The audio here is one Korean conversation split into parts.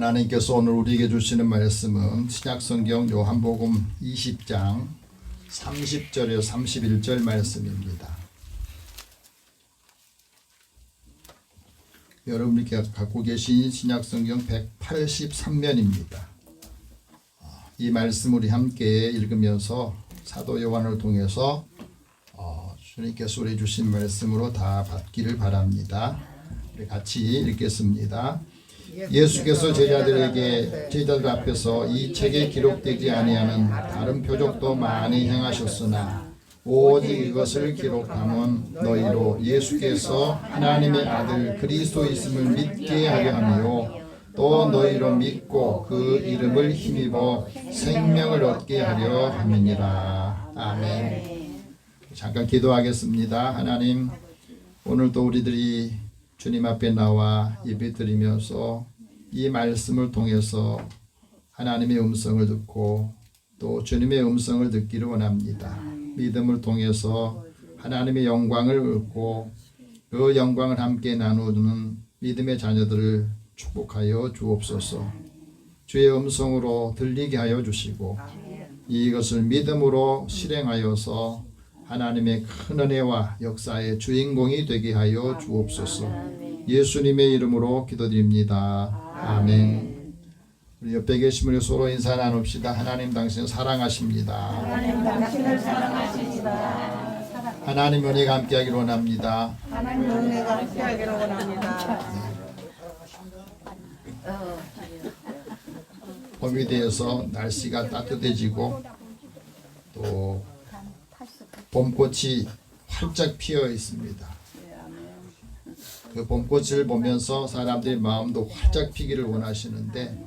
하나님께서 오늘 우리에게 주시는 말씀은 신약성경 요한복음 20장 30절에서 31절 말씀입니다. 여러분이 갖고 계신 신약성경 183면입니다. 이 말씀 우리 함께 읽으면서 사도 요한을 통해서 주님께서 우리 주신 말씀으로 다 받기를 바랍니다. 우리 같이 읽겠습니다. 예수께서 제자들 앞에서 이 책에 기록되지 아니하는 다른 표적도 많이 행하셨으나 오직 이것을 기록함은 너희로 예수께서 하나님의 아들 그리스도이심을 믿게 하려 하며 또 너희로 믿고 그 이름을 힘입어 생명을 얻게 하려 함이니라. 아멘. 잠깐 기도하겠습니다. 하나님, 오늘도 우리들이 주님 앞에 나와 예배드리면서 이 말씀을 통해서 하나님의 음성을 듣고 또 주님의 음성을 듣기를 원합니다. 믿음을 통해서 하나님의 영광을 얻고 그 영광을 함께 나누는 믿음의 자녀들을 축복하여 주옵소서. 주의 음성으로 들리게 하여 주시고 이것을 믿음으로 실행하여서 하나님의 큰 은혜와 역사의 주인공이 되게 하여 주옵소서. 예수님의 이름으로 기도드립니다. 아멘. 우리 옆에 계신 분이 서로 인사 나눕시다. 하나님 당신을 사랑하십니다. 하나님 당신을 사랑하십니다. 하나님 은혜가 함께하기를 원합니다. 하나님 은혜가 함께하기를 원합니다. 봄이 되어서 날씨가 따뜻해지고 또 봄꽃이 활짝 피어 있습니다. 그 봄꽃을 보면서 사람들의 마음도 활짝 피기를 원하시는데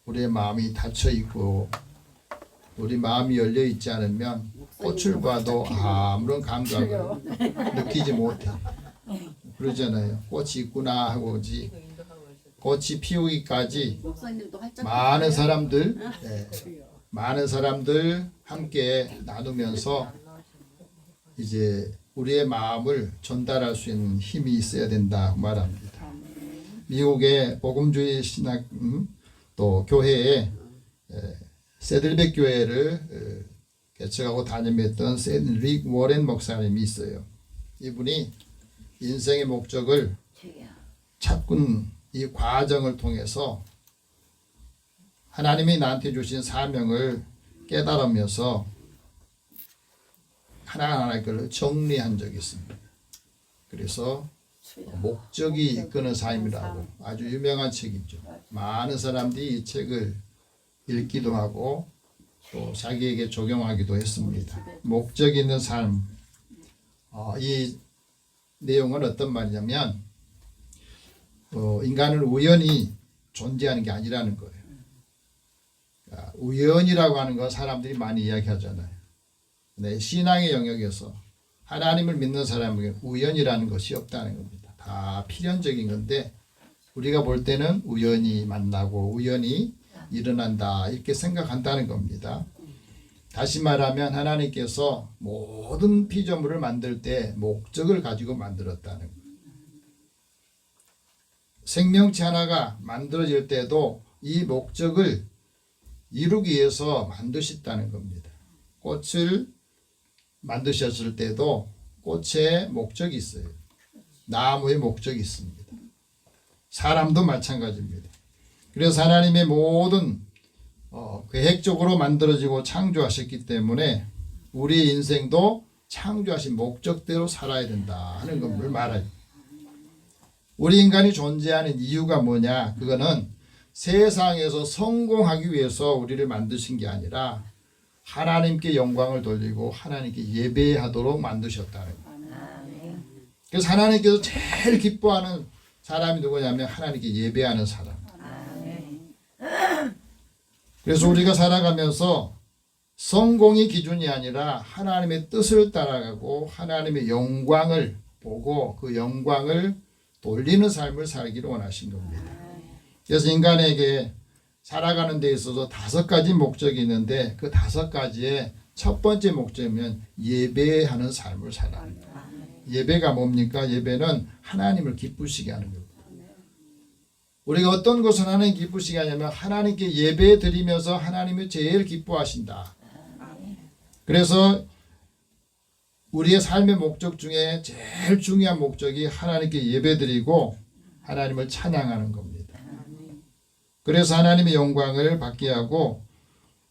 우리의 마음이 닫혀 있고 우리 마음이 열려 있지 않으면 꽃을 봐도 아무런 감각을 느끼지 못해. 그러잖아요. 꽃이 있구나 하고 오지. 꽃이 피우기까지 많은 사람들 함께 나누면서 이제 우리의 마음을 전달할 수 있는 힘이 있어야 된다고 말합니다. 미국의 복음주의 신학 또 교회에 세들백 교회를 개척하고 담임했던 릭 워렌 목사님이 있어요. 이분이 인생의 목적을 찾군 이 과정을 통해서 하나님이 나한테 주신 사명을 깨달으면서 하나하나 그걸 정리한 적이 있습니다. 그래서 목적이 이끄는 삶이라고 아주 유명한 책이죠. 많은 사람들이 이 책을 읽기도 하고 또 자기에게 적용하기도 했습니다. 목적 있는 삶. 이 내용은 어떤 말이냐면 인간은 우연히 존재하는 게 아니라는 거예요. 우연이라고 하는 건 사람들이 많이 이야기하잖아요. 네, 신앙의 영역에서 하나님을 믿는 사람에게 우연이라는 것이 없다는 겁니다. 다 필연적인 건데 우리가 볼 때는 우연히 만나고 우연히 일어난다 이렇게 생각한다는 겁니다. 다시 말하면 하나님께서 모든 피조물을 만들 때 목적을 가지고 만들었다는 거예요. 생명체 하나가 만들어질 때도 이 목적을 이루기 위해서 만드셨다는 겁니다. 꽃을 만드셨을 때도 꽃에 목적이 있어요. 나무에 목적이 있습니다. 사람도 마찬가지입니다. 그래서 하나님의 모든 계획적으로 만들어지고 창조하셨기 때문에 우리 인생도 창조하신 목적대로 살아야 된다 하는 것을 말해요. 우리 인간이 존재하는 이유가 뭐냐? 그거는 세상에서 성공하기 위해서 우리를 만드신 게 아니라 하나님께 영광을 돌리고 하나님께 예배하도록 만드셨다는 거예요. 그래서 하나님께서 제일 기뻐하는 사람이 누구냐면 하나님께 예배하는 사람. 그래서 우리가 살아가면서 성공이 기준이 아니라 하나님의 뜻을 따라가고 하나님의 영광을 보고 그 영광을 돌리는 삶을 살기를 원하신 겁니다. 그래서 인간에게 살아가는 데 있어서 5가지 목적이 있는데 그 5가지의 첫 번째 목적이면 예배하는 삶을 살아야 합니다. 예배가 뭡니까? 예배는 하나님을 기쁘시게 하는 겁니다. 우리가 어떤 것을 하나님 기쁘시게 하냐면 하나님께 예배 드리면서 하나님이 제일 기뻐하신다. 그래서 우리의 삶의 목적 중에 제일 중요한 목적이 하나님께 예배 드리고 하나님을 찬양하는 겁니다. 그래서 하나님의 영광을 받게 하고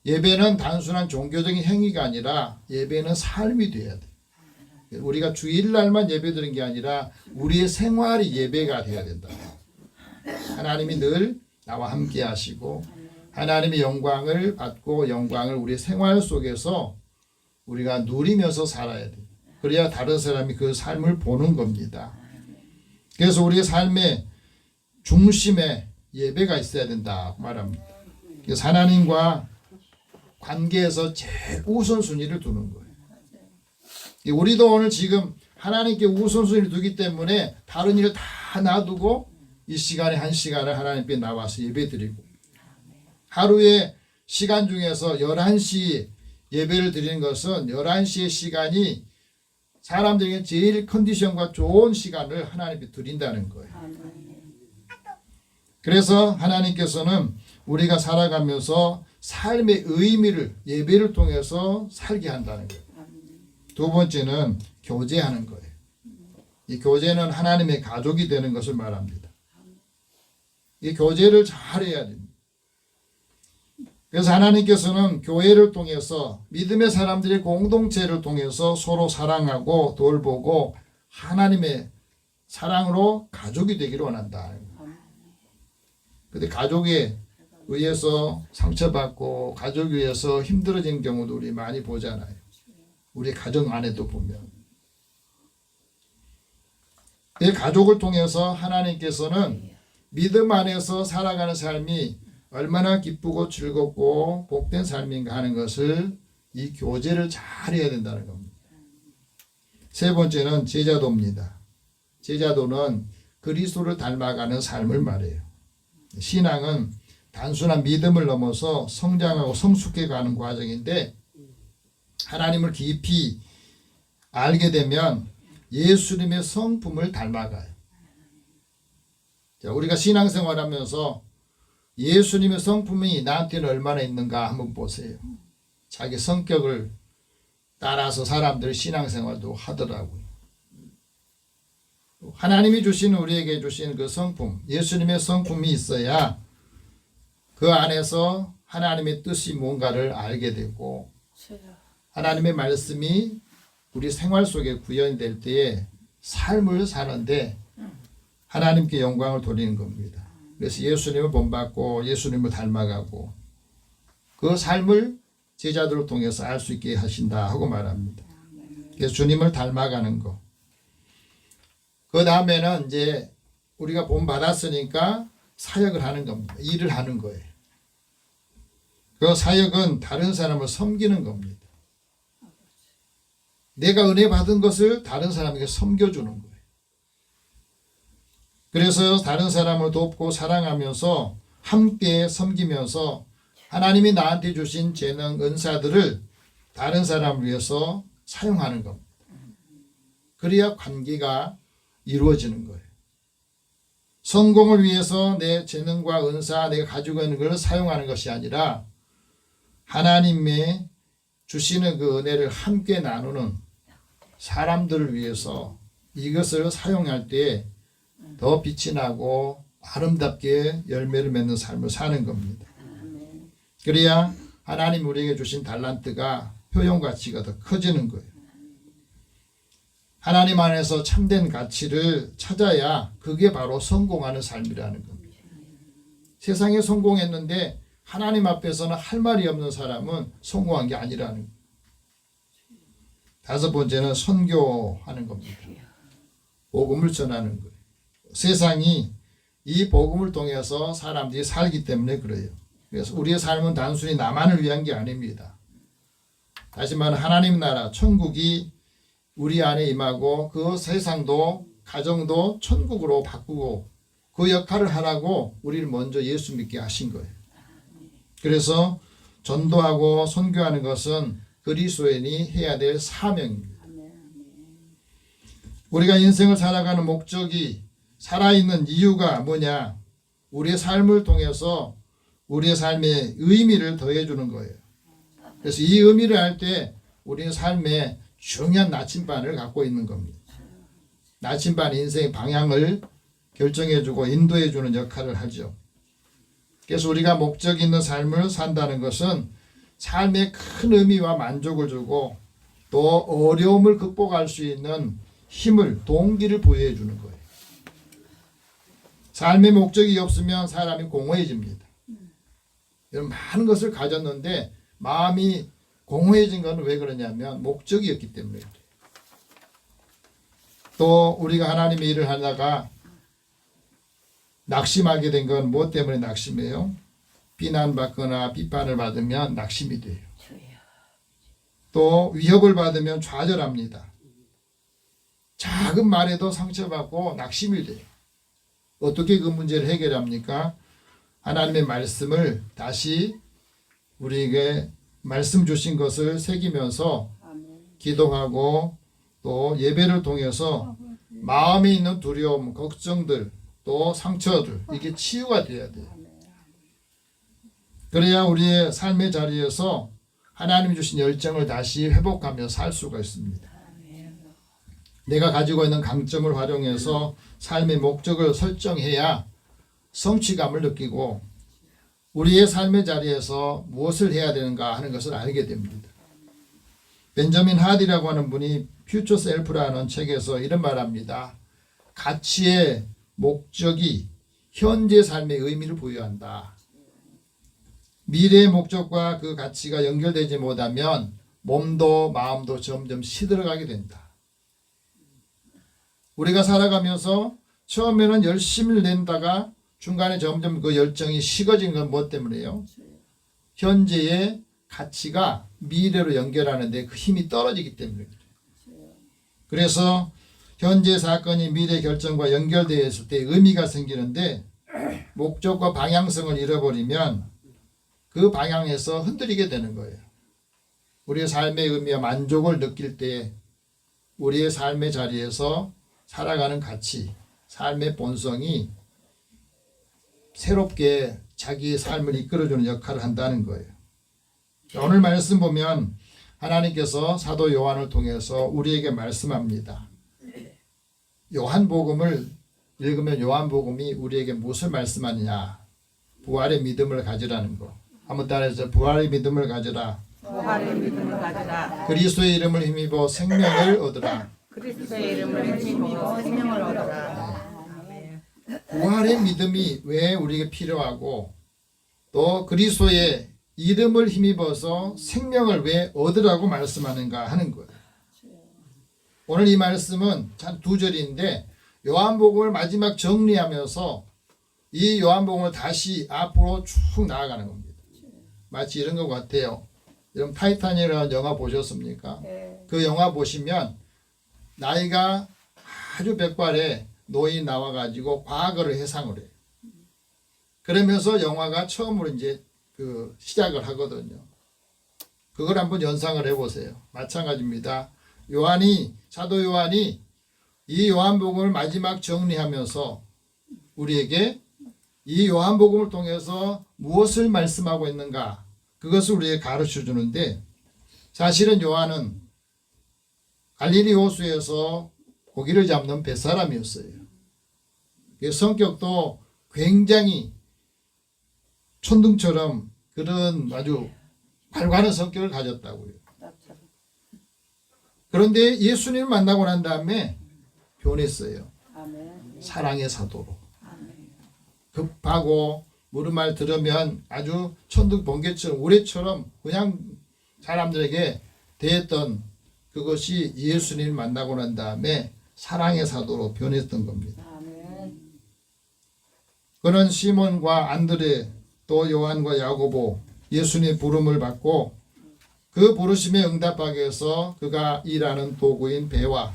예배는 단순한 종교적인 행위가 아니라 예배는 삶이 돼야 돼. 우리가 주일날만 예배 드리는 게 아니라 우리의 생활이 예배가 돼야 된다. 하나님이 늘 나와 함께 하시고 하나님의 영광을 받고 영광을 우리 생활 속에서 우리가 누리면서 살아야 돼. 그래야 다른 사람이 그 삶을 보는 겁니다. 그래서 우리의 삶의 중심에 예배가 있어야 된다 말합니다. 그래서 하나님과 관계에서 제일 우선순위를 두는 거예요. 우리도 오늘 지금 하나님께 우선순위를 두기 때문에 다른 일을 다 놔두고 이 시간에 한 시간을 하나님께 나와서 예배드리고 하루에 시간 중에서 11시 예배를 드리는 것은 11시의 시간이 사람들에게 제일 컨디션과 좋은 시간을 하나님께 드린다는 거예요. 그래서 하나님께서는 우리가 살아가면서 삶의 의미를 예배를 통해서 살게 한다는 거예요. 두 번째는 교제하는 거예요. 이 교제는 하나님의 가족이 되는 것을 말합니다. 이 교제를 잘해야 됩니다. 그래서 하나님께서는 교회를 통해서 믿음의 사람들의 공동체를 통해서 서로 사랑하고 돌보고 하나님의 사랑으로 가족이 되기를 원한다. 그런데 가족에 의해서 상처받고 가족에 의해서 힘들어진 경우도 우리 많이 보잖아요. 우리 가정 안에도 보면 이 가족을 통해서 하나님께서는 믿음 안에서 살아가는 삶이 얼마나 기쁘고 즐겁고 복된 삶인가 하는 것을 이 교제를 잘해야 된다는 겁니다. 세 번째는 제자도입니다. 제자도는 그리스도를 닮아가는 삶을 말해요. 신앙은 단순한 믿음을 넘어서 성장하고 성숙해 가는 과정인데 하나님을 깊이 알게 되면 예수님의 성품을 닮아가요. 자, 우리가 신앙생활하면서 예수님의 성품이 나한테는 얼마나 있는가 한번 보세요. 자기 성격을 따라서 사람들 신앙생활도 하더라고요. 하나님이 주시는 우리에게 주신 그 성품, 예수님의 성품이 있어야 그 안에서 하나님의 뜻이 뭔가를 알게 되고 하나님의 말씀이 우리 생활 속에 구현될 때에 삶을 사는데 하나님께 영광을 돌리는 겁니다. 그래서 예수님을 본받고 예수님을 닮아가고 그 삶을 제자들을 통해서 알 수 있게 하신다 하고 말합니다. 그래서 주님을 닮아가는 거. 그 다음에는 이제 우리가 본받았으니까 사역을 하는 겁니다. 일을 하는 거예요. 그 사역은 다른 사람을 섬기는 겁니다. 내가 은혜 받은 것을 다른 사람에게 섬겨주는 거예요. 그래서 다른 사람을 돕고 사랑하면서 함께 섬기면서 하나님이 나한테 주신 재능, 은사들을 다른 사람을 위해서 사용하는 겁니다. 그래야 관계가 이루어지는 거예요. 성공을 위해서 내 재능과 은사, 내가 가지고 있는 것을 사용하는 것이 아니라 하나님의 주시는 그 은혜를 함께 나누는 사람들을 위해서 이것을 사용할 때 더 빛이 나고 아름답게 열매를 맺는 삶을 사는 겁니다. 그래야 하나님 우리에게 주신 달란트가 효용 가치가 더 커지는 거예요. 하나님 안에서 참된 가치를 찾아야 그게 바로 성공하는 삶이라는 겁니다. 세상에 성공했는데 하나님 앞에서는 할 말이 없는 사람은 성공한 게 아니라는 거예요. 다섯 번째는 선교하는 겁니다. 복음을 전하는 거예요. 세상이 이 복음을 통해서 사람들이 살기 때문에 그래요. 그래서 우리의 삶은 단순히 나만을 위한 게 아닙니다. 다시 말해 하나님 나라 천국이 우리 안에 임하고 그 세상도 가정도 천국으로 바꾸고 그 역할을 하라고 우리를 먼저 예수 믿게 하신 거예요. 그래서 전도하고 선교하는 것은 그리스도인이 해야 될 사명입니다. 우리가 인생을 살아가는 목적이 살아있는 이유가 뭐냐? 우리의 삶을 통해서 우리의 삶에 의미를 더해주는 거예요. 그래서 이 의미를 할 때 우리의 삶에 중요한 나침반을 갖고 있는 겁니다. 나침반 인생의 방향을 결정해주고 인도해주는 역할을 하죠. 그래서 우리가 목적 있는 삶을 산다는 것은 삶에 큰 의미와 만족을 주고 또 어려움을 극복할 수 있는 힘을, 동기를 부여해 주는 거예요. 삶의 목적이 없으면 사람이 공허해집니다. 이런 많은 것을 가졌는데 마음이 공허해진 건 왜 그러냐면 목적이 없기 때문에 그래요. 또 우리가 하나님의 일을 하다가 낙심하게 된 건 무엇 때문에 낙심해요? 비난받거나 비판을 받으면 낙심이 돼요. 또 위협을 받으면 좌절합니다. 작은 말에도 상처받고 낙심이 돼요. 어떻게 그 문제를 해결합니까? 하나님의 말씀을 다시 우리에게 말씀 주신 것을 새기면서 기도하고 또 예배를 통해서 마음에 있는 두려움, 걱정들, 또 상처들 이게 치유가 돼야 돼요. 그래야 우리의 삶의 자리에서 하나님이 주신 열정을 다시 회복하며 살 수가 있습니다. 내가 가지고 있는 강점을 활용해서 삶의 목적을 설정해야 성취감을 느끼고 우리의 삶의 자리에서 무엇을 해야 되는가 하는 것을 알게 됩니다. 벤저민 하디라고 하는 분이 퓨처 셀프라는 책에서 이런 말합니다. 가치의 목적이 현재 삶의 의미를 부여한다. 미래의 목적과 그 가치가 연결되지 못하면 몸도 마음도 점점 시들어가게 된다. 우리가 살아가면서 처음에는 열심히 낸다가 중간에 점점 그 열정이 식어진 건 무엇 때문에요? 현재의 가치가 미래로 연결하는데 그 힘이 떨어지기 때문에 그래요. 그래서 현재 사건이 미래 결정과 연결되어 있을 때 의미가 생기는데 목적과 방향성을 잃어버리면 그 방향에서 흔들리게 되는 거예요. 우리의 삶의 의미와 만족을 느낄 때 우리의 삶의 자리에서 살아가는 가치, 삶의 본성이 새롭게 자기의 삶을 이끌어주는 역할을 한다는 거예요. 오늘 말씀 보면 하나님께서 사도 요한을 통해서 우리에게 말씀합니다. 요한복음을 읽으면 요한복음이 우리에게 무엇을 말씀하느냐? 부활의 믿음을 가지라는 거. 한번 따라해서 부활의 믿음을 가지라. 부활의 믿음을 가지라. 그리스도의 이름을 힘입어 생명을 얻으라. 그리스도의 이름을 힘입어 생명을 얻어라. 부활의 믿음이 왜 우리에게 필요하고 또 그리스도의 이름을 힘입어서 생명을 왜 얻으라고 말씀하는가 하는 거예요. 오늘 이 말씀은 참 두 절인데 요한복음을 마지막 정리하면서 이 요한복음을 다시 앞으로 쭉 나아가는 겁니다. 마치 이런 것 같아요. 여러분 타이타닉이라는 영화 보셨습니까? 네. 그 영화 보시면 나이가 아주 백발의 노인이 나와가지고 과거를 회상을 해요. 그러면서 영화가 처음으로 이제 그 시작을 하거든요. 그걸 한번 연상을 해보세요. 마찬가지입니다. 사도 요한이 이 요한복음을 마지막 정리하면서 우리에게 이 요한복음을 통해서 무엇을 말씀하고 있는가 그것을 우리에게 가르쳐 주는데 사실은 요한은 갈릴리 호수에서 고기를 잡는 뱃사람이었어요. 성격도 굉장히 천둥처럼 그런 아주 활발한 성격을 가졌다고요. 그런데 예수님을 만나고 난 다음에 변했어요. 사랑의 사도로. 급하고 무슨 말 들으면 아주 천둥 번개처럼 우레처럼 그냥 사람들에게 대했던 그것이 예수님을 만나고 난 다음에 사랑의 사도로 변했던 겁니다. 그는 시몬과 안드레 또 요한과 야고보 예수님의 부름을 받고 그 부르심에 응답하기 위해서 그가 일하는 도구인 배와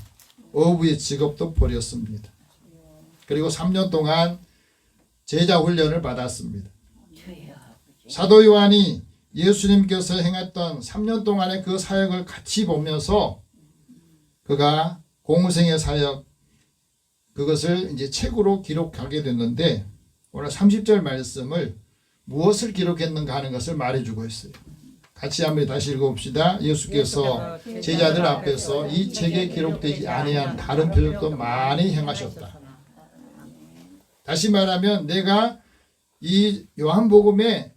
어부의 직업도 버렸습니다. 그리고 3년 동안 제자 훈련을 받았습니다. 사도 요한이 예수님께서 행했던 3년 동안의 그 사역을 같이 보면서 그가 공생의 사역 그것을 이제 책으로 기록하게 됐는데 오늘 30절 말씀을 무엇을 기록했는가 하는 것을 말해주고 있어요. 같이 한번 다시 읽어봅시다. 예수께서 제자들 앞에서 이 책에 기록되지 아니한 다른 표적도 많이 행하셨다. 다시 말하면 내가 이 요한복음의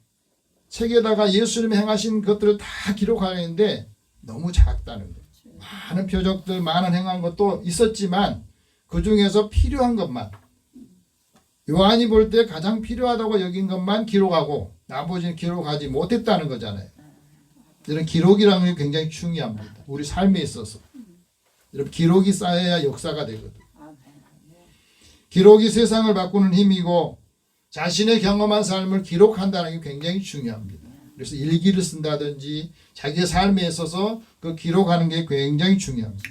책에다가 예수님이 행하신 것들을 다 기록하려는데 너무 작다는 거예요. 많은 표적들, 많은 행한 것도 있었지만 그 중에서 필요한 것만, 요한이 볼 때 가장 필요하다고 여긴 것만 기록하고 나머지는 기록하지 못했다는 거잖아요. 이런 기록이라는 게 굉장히 중요합니다. 우리 삶에 있어서. 여러분, 기록이 쌓여야 역사가 되거든. 기록이 세상을 바꾸는 힘이고 자신의 경험한 삶을 기록한다는 게 굉장히 중요합니다. 그래서 일기를 쓴다든지 자기의 삶에 있어서 그 기록하는 게 굉장히 중요합니다.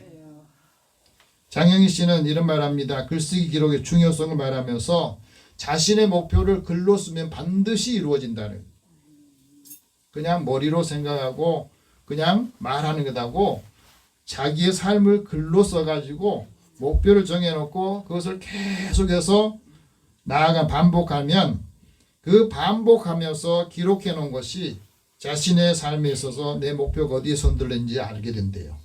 장영희 씨는 이런 말합니다. 글쓰기 기록의 중요성을 말하면서 자신의 목표를 글로 쓰면 반드시 이루어진다는 거예요. 그냥 머리로 생각하고 그냥 말하는 것하고 자기의 삶을 글로 써가지고 목표를 정해놓고 그것을 계속해서 나아가 반복하면 그 반복하면서 기록해 놓은 것이 자신의 삶에 있어서 내 목표가 어디에 손들는지 알게 된대요.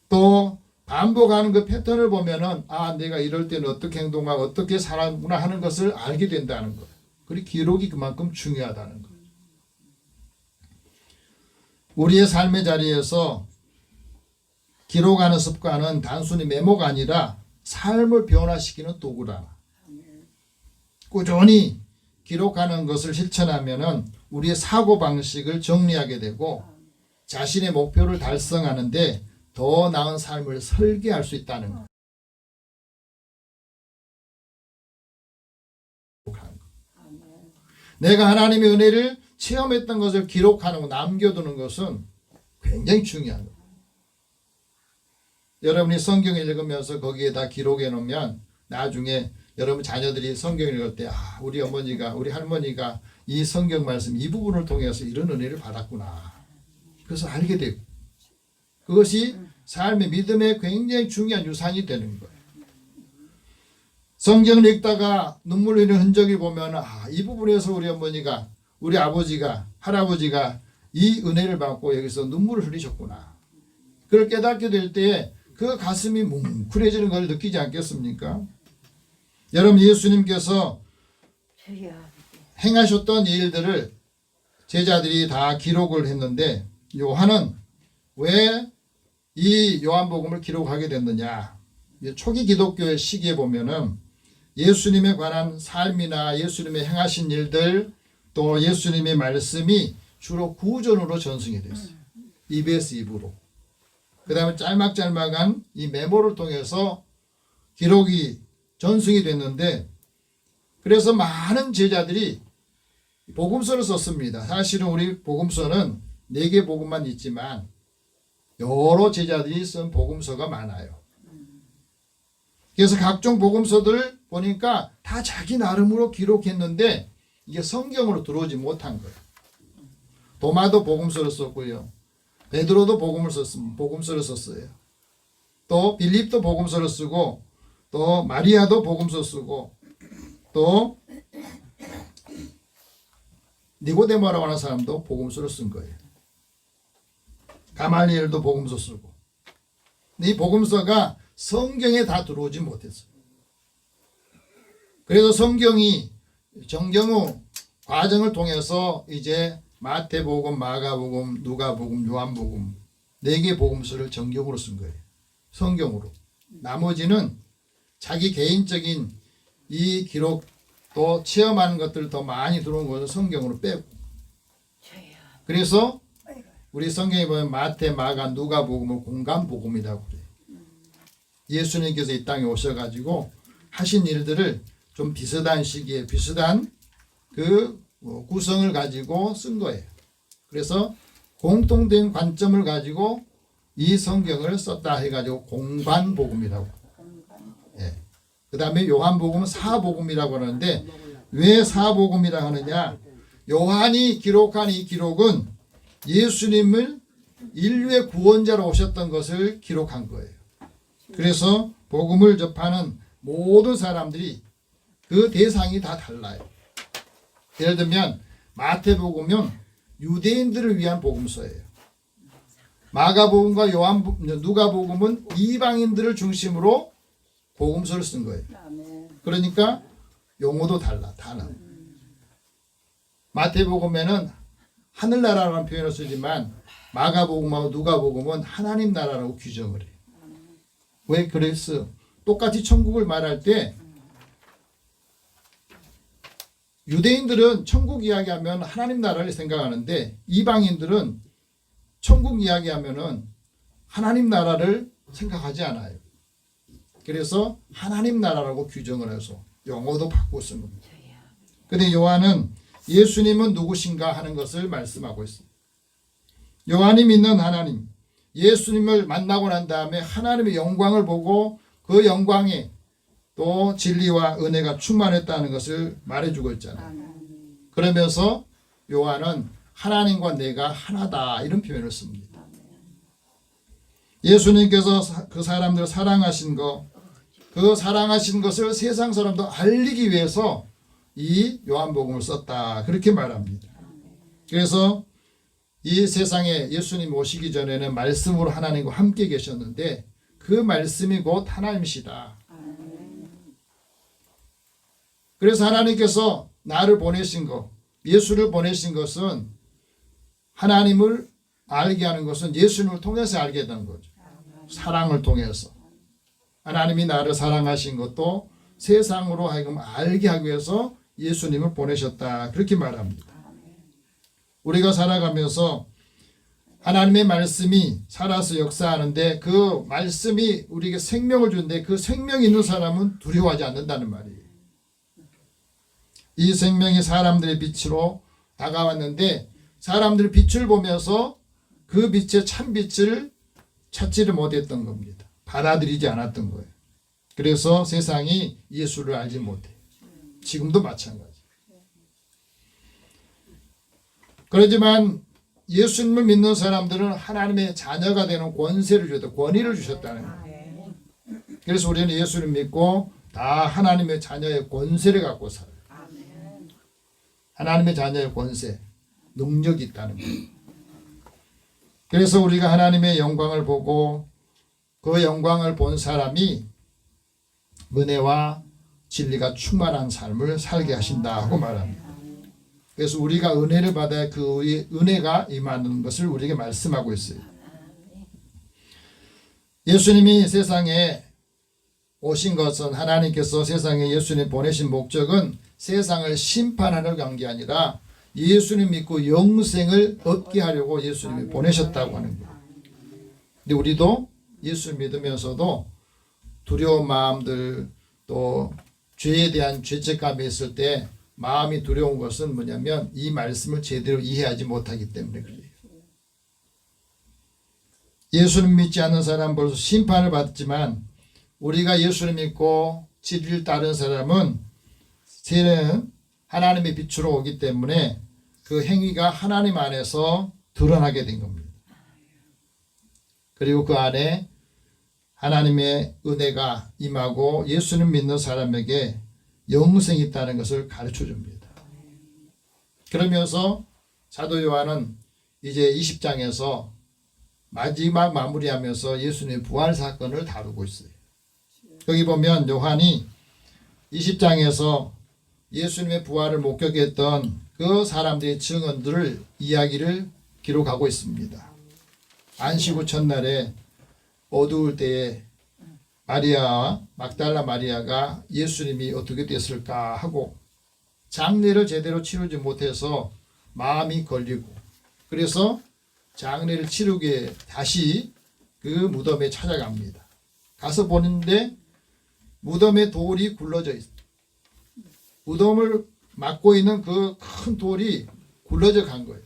또 반복하는 그 패턴을 보면은 아, 내가 이럴 때는 어떻게 행동하고 어떻게 살았구나 하는 것을 알게 된다는 거예요. 그리고 기록이 그만큼 중요하다는 거예요. 우리의 삶의 자리에서 기록하는 습관은 단순히 메모가 아니라 삶을 변화시키는 도구다. 꾸준히 기록하는 것을 실천하면은 우리의 사고방식을 정리하게 되고 자신의 목표를 달성하는데 더 나은 삶을 설계할 수 있다는 것. 내가 하나님의 은혜를 체험했던 것을 기록하는 것, 남겨두는 것은 굉장히 중요한 거예요. 여러분이 성경을 읽으면서 거기에다 기록해 놓으면 나중에 여러분 자녀들이 성경을 읽을 때 아, 우리 어머니가 우리 할머니가 이 성경 말씀 이 부분을 통해서 이런 은혜를 받았구나. 그래서 알게 되고 그것이 삶의 믿음에 굉장히 중요한 유산이 되는 거예요. 성경을 읽다가 눈물 흘리는 흔적을 보면 아, 이 부분에서 우리 어머니가 우리 아버지가 할아버지가 이 은혜를 받고 여기서 눈물을 흘리셨구나. 그걸 깨닫게 될 때 그 가슴이 뭉클해지는 걸 느끼지 않겠습니까? 여러분, 예수님께서 행하셨던 일들을 제자들이 다 기록을 했는데 요한은 왜 이 요한복음을 기록하게 됐느냐? 초기 기독교의 시기에 보면은 예수님에 관한 삶이나 예수님의 행하신 일들 또 예수님의 말씀이 주로 구전으로 전승이 됐어요. EBS 입으로. 그 다음에 짤막짤막한 이 메모를 통해서 기록이 전승이 됐는데 그래서 많은 제자들이 복음서를 썼습니다. 사실은 우리 복음서는 4개 복음만 있지만 여러 제자들이 쓴 복음서가 많아요. 그래서 각종 복음서들 보니까 다 자기 나름으로 기록했는데 이게 성경으로 들어오지 못한 거예요. 도마도 복음서를 썼고요. 베드로도 복음서를 썼어요. 또 빌립도 복음서를 쓰고 또 마리아도 복음서 쓰고 또 니고데모라고 하는 사람도 복음서를 쓴 거예요. 가말리엘도 복음서 쓰고 이 복음서가 성경에 다 들어오지 못했어요. 그래서 성경이 정경후 과정을 통해서 이제 마태복음, 마가복음, 누가복음, 요한복음 4개 복음서를 정경으로 쓴 거예요. 성경으로. 나머지는 자기 개인적인 이 기록 또 체험하는 것들 더 많이 들어온 것을 성경으로 빼고 그래서 우리 성경에 보면 마태, 마가, 누가복음을 공간복음이라고 그래요. 예수님께서 이 땅에 오셔가지고 하신 일들을 좀 비슷한 시기에 비슷한 그 구성을 가지고 쓴 거예요. 그래서 공통된 관점을 가지고 이 성경을 썼다 해가지고 공관복음이라고. 예. 그 다음에 요한복음은 사복음이라고 하는데 왜 사복음이라고 하느냐? 요한이 기록한 이 기록은 예수님을 인류의 구원자로 오셨던 것을 기록한 거예요. 그래서 복음을 접하는 모든 사람들이 그 대상이 다 달라요. 예를 들면 마태복음은 유대인들을 위한 복음서예요. 마가복음과 누가복음은 이방인들을 중심으로 복음서를 쓴 거예요. 그러니까 용어도 달라. 단어. 마태복음에는 하늘나라라는 표현을 쓰지만 마가복음하고 누가복음은 하나님 나라라고 규정을 해요. 왜 그랬어? 똑같이 천국을 말할 때 유대인들은 천국 이야기하면 하나님 나라를 생각하는데 이방인들은 천국 이야기하면은 하나님 나라를 생각하지 않아요. 그래서 하나님 나라라고 규정을 해서 용어도 바꾸고 쓴 겁니다. 근데 요한은 예수님은 누구신가 하는 것을 말씀하고 있습니다. 요한이 믿는 하나님, 예수님을 만나고 난 다음에 하나님의 영광을 보고 그 영광에 또 진리와 은혜가 충만했다는 것을 말해주고 있잖아요. 그러면서 요한은 하나님과 내가 하나다 이런 표현을 씁니다. 예수님께서 그 사람들을 사랑하신 것, 그 사랑하신 것을 세상 사람도 알리기 위해서 이 요한복음을 썼다 그렇게 말합니다. 그래서 이 세상에 예수님 오시기 전에는 말씀으로 하나님과 함께 계셨는데 그 말씀이 곧 하나님이시다. 그래서 하나님께서 나를 보내신 것, 예수를 보내신 것은 하나님을 알게 하는 것은 예수님을 통해서 알게 되는 거죠. 사랑을 통해서. 하나님이 나를 사랑하신 것도 세상으로 하여금 알게 하기 위해서 예수님을 보내셨다. 그렇게 말합니다. 우리가 살아가면서 하나님의 말씀이 살아서 역사하는데 그 말씀이 우리에게 생명을 주는데 그 생명이 있는 사람은 두려워하지 않는다는 말이에요. 이 생명이 사람들의 빛으로 다가왔는데 사람들이 빛을 보면서 그 빛의 참 빛을 찾지를 못했던 겁니다. 받아들이지 않았던 거예요. 그래서 세상이 예수를 알지 못해요. 지금도 마찬가지. 그렇지만 예수님을 믿는 사람들은 하나님의 자녀가 되는 권세를 주셨다. 권위를 주셨다는 거예요. 그래서 우리는 예수를 믿고 다 하나님의 자녀의 권세를 갖고 살아요. 하나님의 자녀의 권세, 능력이 있다는 거예요. 그래서 우리가 하나님의 영광을 보고 그 영광을 본 사람이 은혜와 진리가 충만한 삶을 살게 하신다 하고 말합니다. 그래서 우리가 은혜를 받아야 그 은혜가 임하는 것을 우리에게 말씀하고 있어요. 예수님이 세상에 오신 것은 하나님께서 세상에 예수님 보내신 목적은 세상을 심판하려고 한 게 아니라 예수님 믿고 영생을 얻게 하려고 예수님이 보내셨다고 하는 거예요. 근데 우리도 예수 믿으면서도 두려운 마음들 또 죄에 대한 죄책감이 있을 때 마음이 두려운 것은 뭐냐면 이 말씀을 제대로 이해하지 못하기 때문에 그래요. 예수님 믿지 않는 사람은 벌써 심판을 받지만 우리가 예수를 믿고 진리를 따르는 사람은 하나님의 빛으로 오기 때문에 그 행위가 하나님 안에서 드러나게 된 겁니다. 그리고 그 안에 하나님의 은혜가 임하고 예수님 믿는 사람에게 영생이 있다는 것을 가르쳐 줍니다. 그러면서 사도 요한은 이제 20장에서 마지막 마무리하면서 예수님의 부활 사건을 다루고 있어요. 여기 보면 요한이 20장에서 예수님의 부활을 목격했던 그 사람들의 증언들을 이야기를 기록하고 있습니다. 안식 후 첫날에 어두울 때에 마리아와 막달라 마리아가 예수님이 어떻게 됐을까 하고 장례를 제대로 치르지 못해서 마음이 걸리고 그래서 장례를 치르게 다시 그 무덤에 찾아갑니다. 가서 보는데 무덤에 돌이 굴러져 있어요. 무덤을 막고 있는 그 큰 돌이 굴러져 간 거예요.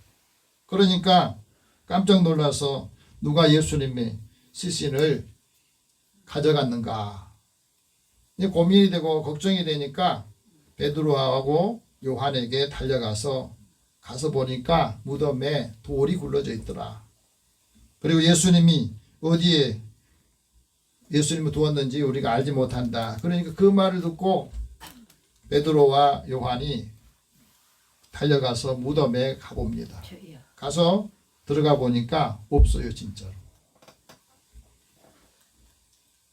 그러니까 깜짝 놀라서 누가 예수님의 시신을 가져갔는가 고민이 되고 걱정이 되니까 베드로하고 요한에게 달려가서 가서 보니까 무덤에 돌이 굴러져 있더라. 그리고 예수님이 어디에 예수님을 두었는지 우리가 알지 못한다. 그러니까 그 말을 듣고 베드로와 요한이 달려가서 무덤에 가봅니다. 가서 들어가 보니까 없어요, 진짜로.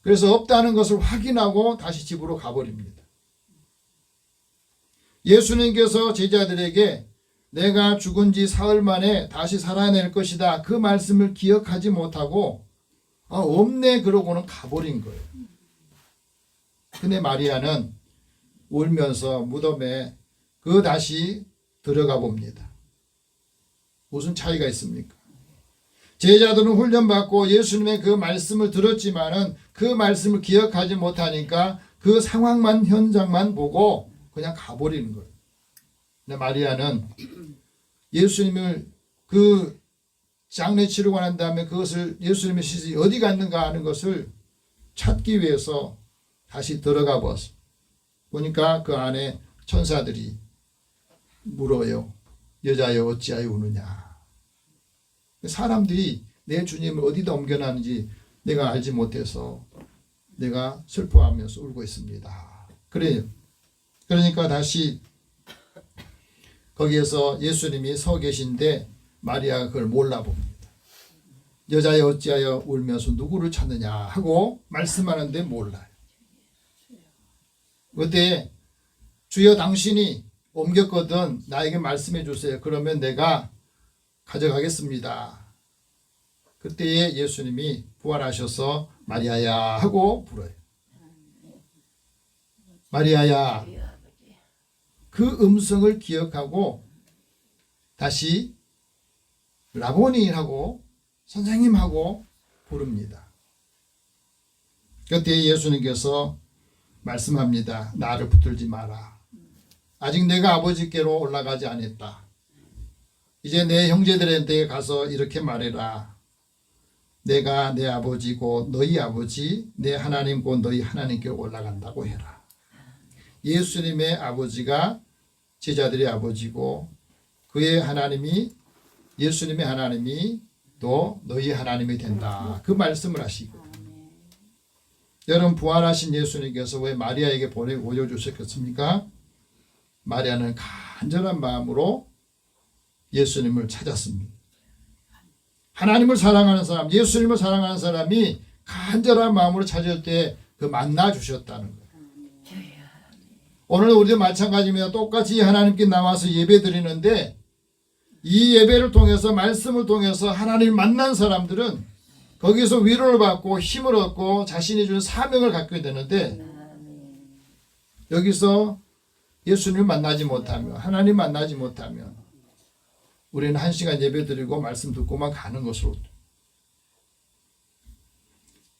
그래서 없다는 것을 확인하고 다시 집으로 가버립니다. 예수님께서 제자들에게 내가 죽은 지 사흘 만에 다시 살아낼 것이다, 그 말씀을 기억하지 못하고 없네 그러고는 가버린 거예요. 근데 마리아는 울면서 무덤에 다시 들어가 봅니다. 무슨 차이가 있습니까? 제자들은 훈련받고 예수님의 그 말씀을 들었지만은 그 말씀을 기억하지 못하니까 그 상황만, 현장만 보고 그냥 가버리는 거예요. 근데 마리아는 예수님을 그 장례 치르고 난 다음에 그것을 예수님의 시신이 어디 갔는가 하는 것을 찾기 위해서 다시 들어가 보니까 그 안에 천사들이 물어요. 여자여 어찌하여 우느냐. 사람들이 내 주님을 어디다 옮겨놨는지 내가 알지 못해서 내가 슬퍼하면서 울고 있습니다. 그래요. 그러니까 다시 거기에서 예수님이 서 계신데 마리아가 그걸 몰라봅니다. 여자여 어찌하여 울면서 누구를 찾느냐 하고 말씀하는데 몰라요. 그때 주여 당신이 옮겼거든 나에게 말씀해 주세요. 그러면 내가 가져가겠습니다. 그때에 예수님이 부활하셔서 마리아야 하고 불어요. 마리아야. 그 음성을 기억하고 다시 라보니라고 선생님하고 부릅니다. 그때 예수님께서 말씀합니다. 나를 붙들지 마라. 아직 내가 아버지께로 올라가지 않았다. 이제 내 형제들한테 가서 이렇게 말해라. 내가 내 아버지고 너희 아버지, 내 하나님고 너희 하나님께 올라간다고 해라. 예수님의 아버지가 제자들의 아버지고 그의 하나님이, 예수님의 하나님이 또 너희 하나님이 된다. 그 말씀을 하시고, 여러분 부활하신 예수님께서 왜 마리아에게 보여주셨겠습니까? 마리아는 간절한 마음으로 예수님을 찾았습니다. 하나님을 사랑하는 사람, 예수님을 사랑하는 사람이 간절한 마음으로 찾을 때 그 만나 주셨다는 거예요. 오늘 우리도 마찬가지입니다. 똑같이 하나님께 나와서 예배 드리는데 이 예배를 통해서, 말씀을 통해서 하나님을 만난 사람들은 거기서 위로를 받고 힘을 얻고 자신이 주는 사명을 갖게 되는데, 여기서 예수님을 만나지 못하면, 하나님 만나지 못하면 우리는 1시간 예배 드리고 말씀 듣고만 가는 것으로,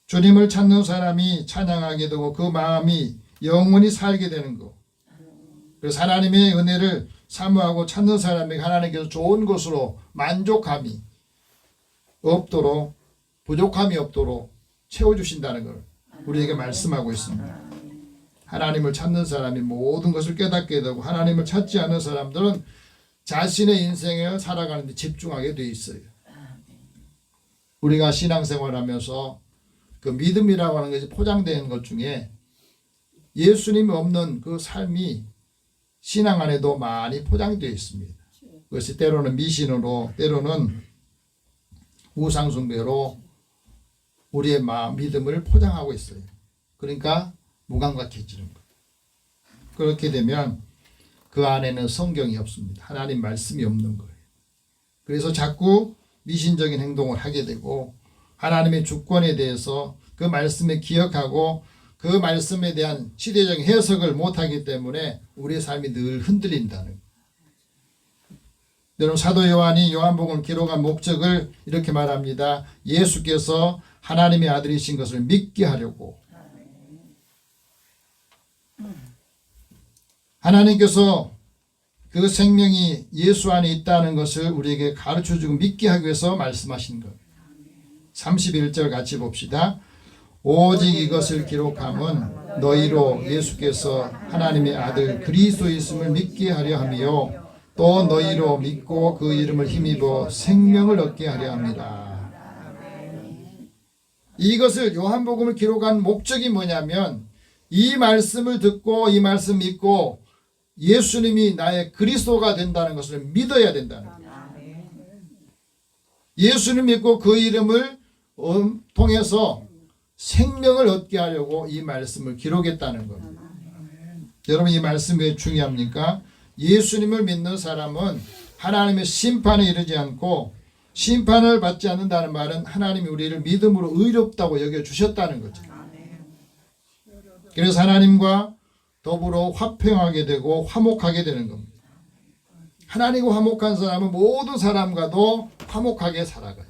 주님을 찾는 사람이 찬양하게 되고 그 마음이 영원히 살게 되는 것. 그래서 하나님의 은혜를 사모하고 찾는 사람에게 하나님께서 좋은 것으로 만족함이 없도록, 부족함이 없도록 채워주신다는 걸 우리에게 말씀하고 있습니다. 하나님을 찾는 사람이 모든 것을 깨닫게 되고, 하나님을 찾지 않는 사람들은 자신의 인생을 살아가는 데 집중하게 돼 있어요. 우리가 신앙생활하면서 그 믿음이라고 하는 것이 포장되는 것 중에 예수님이 없는 그 삶이 신앙 안에도 많이 포장되어 있습니다. 그것이 때로는 미신으로, 때로는 우상숭배로 우리의 믿음을 포장하고 있어요. 그러니까 무감각해지는 거예요. 그렇게 되면 그 안에는 성경이 없습니다. 하나님 말씀이 없는 거예요. 그래서 자꾸 미신적인 행동을 하게 되고, 하나님의 주권에 대해서 그 말씀을 기억하고 그 말씀에 대한 시대적인 해석을 못하기 때문에 우리의 삶이 늘 흔들린다는 거예요. 여러분, 사도 요한이 요한복음을 기록한 목적을 이렇게 말합니다. 예수께서 하나님의 아들이신 것을 믿게 하려고, 하나님께서 그 생명이 예수 안에 있다는 것을 우리에게 가르쳐주고 믿게 하기 위해서 말씀하신 것. 31절 같이 봅시다. 오직 이것을 기록함은 너희로 예수께서 하나님의 아들 그리스도이심을 믿게 하려 함이요 또 너희로 믿고 그 이름을 힘입어 생명을 얻게 하려 함이라. 이것을, 요한복음을 기록한 목적이 뭐냐면 이 말씀을 듣고 이 말씀 믿고 예수님이 나의 그리스도가 된다는 것을 믿어야 된다는 거예요. 예수님 믿고 그 이름을 통해서 생명을 얻게 하려고 이 말씀을 기록했다는 겁니다. 여러분, 이 말씀이 왜 중요합니까? 예수님을 믿는 사람은 하나님의 심판에 이르지 않고, 심판을 받지 않는다는 말은 하나님이 우리를 믿음으로 의롭다고 여겨주셨다는 거죠. 그래서 하나님과 더불어 화평하게 되고 화목하게 되는 겁니다. 하나님과 화목한 사람은 모든 사람과도 화목하게 살아가요.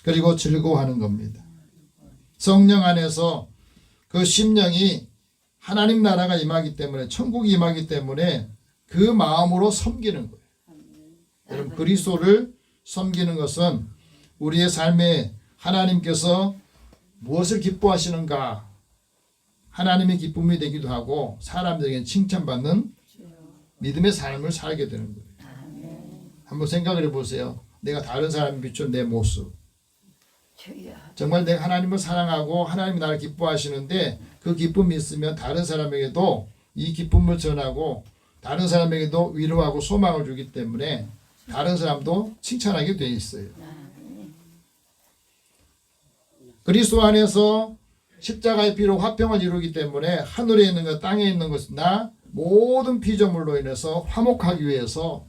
그리고 즐거워하는 겁니다. 성령 안에서 그 심령이 하나님 나라가 임하기 때문에, 천국이 임하기 때문에 그 마음으로 섬기는 거예요. 여러분, 그리스도를 섬기는 것은 우리의 삶에 하나님께서 무엇을 기뻐하시는가, 하나님의 기쁨이 되기도 하고 사람들에게 칭찬받는 믿음의 삶을 살게 되는 거예요. 한번 생각을 해보세요. 내가 다른 사람이 비춘 내 모습, 정말 내가 하나님을 사랑하고 하나님이 나를 기뻐하시는데 그 기쁨이 있으면 다른 사람에게도 이 기쁨을 전하고 다른 사람에게도 위로하고 소망을 주기 때문에 다른 사람도 칭찬하게 돼 있어요. 그리스도 안에서 십자가의 피로 화평을 이루기 때문에 하늘에 있는 것, 땅에 있는 것이나 모든 피조물로 인해서 화목하기 위해서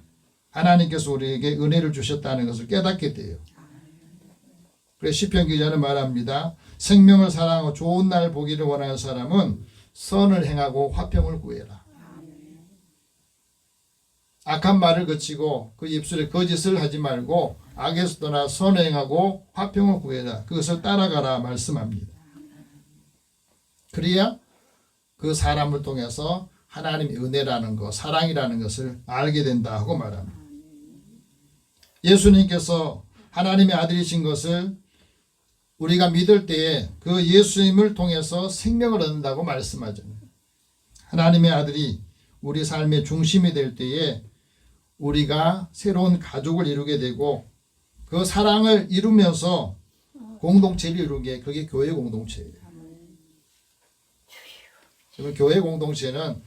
하나님께서 우리에게 은혜를 주셨다는 것을 깨닫게 돼요. 그래서 시편 기자는 말합니다. 생명을 사랑하고 좋은 날 보기를 원하는 사람은 선을 행하고 화평을 구해라. 악한 말을 그치고 그 입술에 거짓을 하지 말고 악에서 떠나 선을 행하고 화평을 구해라. 그것을 따라가라 말씀합니다. 그래야 그 사람을 통해서 하나님의 은혜라는 것, 사랑이라는 것을 알게 된다 하고 말합니다. 예수님께서 하나님의 아들이신 것을 우리가 믿을 때에 그 예수님을 통해서 생명을 얻는다고 말씀하잖아요. 하나님의 아들이 우리 삶의 중심이 될 때에 우리가 새로운 가족을 이루게 되고 그 사랑을 이루면서 공동체를 이루게, 그게 교회 공동체예요. 지금 교회 공동체는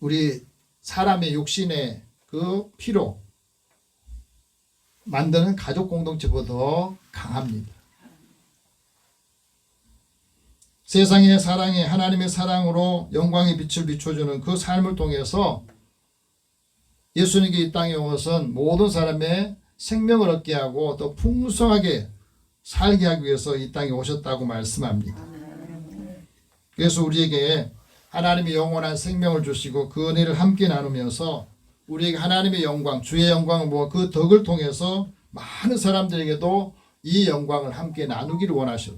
우리 사람의 육신의 그 피로 만드는 가족 공동체보다 더 강합니다. 세상의 사랑에 하나님의 사랑으로 영광의 빛을 비춰주는 그 삶을 통해서 예수님께 이 땅에 온 것은 모든 사람의 생명을 얻게 하고 또 풍성하게 살게 하기 위해서 이 땅에 오셨다고 말씀합니다. 그래서 우리에게 하나님의 영원한 생명을 주시고 그 은혜를 함께 나누면서 우리에게 하나님의 영광, 주의 영광을 모아 그 덕을 통해서 많은 사람들에게도 이 영광을 함께 나누기를 원하셔.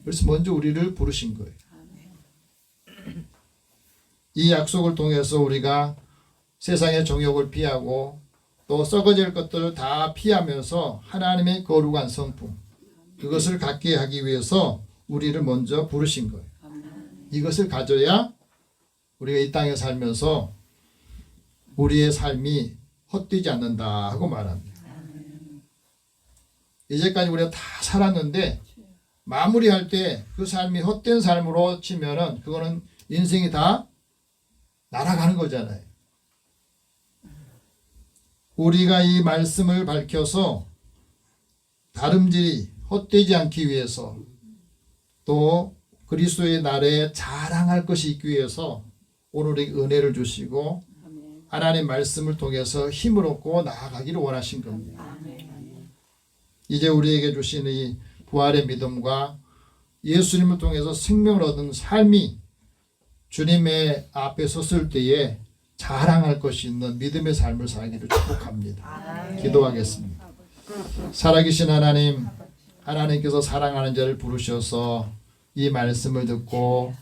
그래서 먼저 우리를 부르신 거예요. 이 약속을 통해서 우리가 세상의 정욕을 피하고 또 썩어질 것들을 다 피하면서 하나님의 거룩한 성품, 그것을 갖게 하기 위해서 우리를 먼저 부르신 거예요. 이것을 가져야 우리가 이 땅에 살면서 우리의 삶이 헛되지 않는다 하고 말합니다. 이제까지 우리가 다 살았는데 마무리할 때 그 삶이 헛된 삶으로 치면은 그거는 인생이 다 날아가는 거잖아요. 우리가 이 말씀을 밝혀서 다름질이 헛되지 않기 위해서 또 그리스도의 날에 자랑할 것이 있기 위해서 오늘의 은혜를 주시고 하나님 말씀을 통해서 힘을 얻고 나아가기를 원하신 겁니다. 이제 우리에게 주신 이 부활의 믿음과 예수님을 통해서 생명을 얻은 삶이 주님의 앞에 섰을 때에 자랑할 것이 있는 믿음의 삶을 살기를 축복합니다. 기도하겠습니다. 살아계신 하나님, 하나님께서 사랑하는 자를 부르셔서 이 말씀을 듣고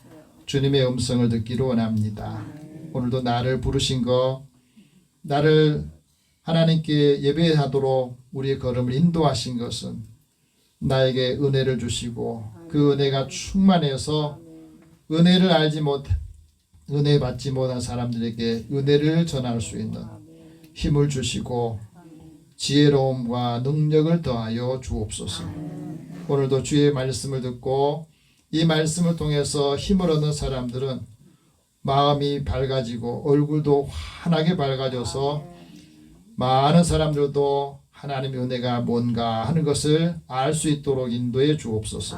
주님의 음성을 듣기를 원합니다. 오늘도 나를 부르신 거, 나를 하나님께 예배하도록 우리의 걸음을 인도하신 것은 나에게 은혜를 주시고 그 은혜가 충만해서 은혜를 알지 못, 은혜 받지 못한 사람들에게 은혜를 전할 수 있는 힘을 주시고 지혜로움과 능력을 더하여 주옵소서. 오늘도 주의 말씀을 듣고 이 말씀을 통해서 힘을 얻는 사람들은 마음이 밝아지고 얼굴도 환하게 밝아져서 많은 사람들도 하나님의 은혜가 뭔가 하는 것을 알 수 있도록 인도해 주옵소서.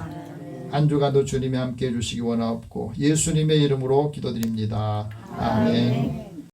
한 주간도 주님이 함께 해주시기 원하옵고 예수님의 이름으로 기도드립니다. 아멘.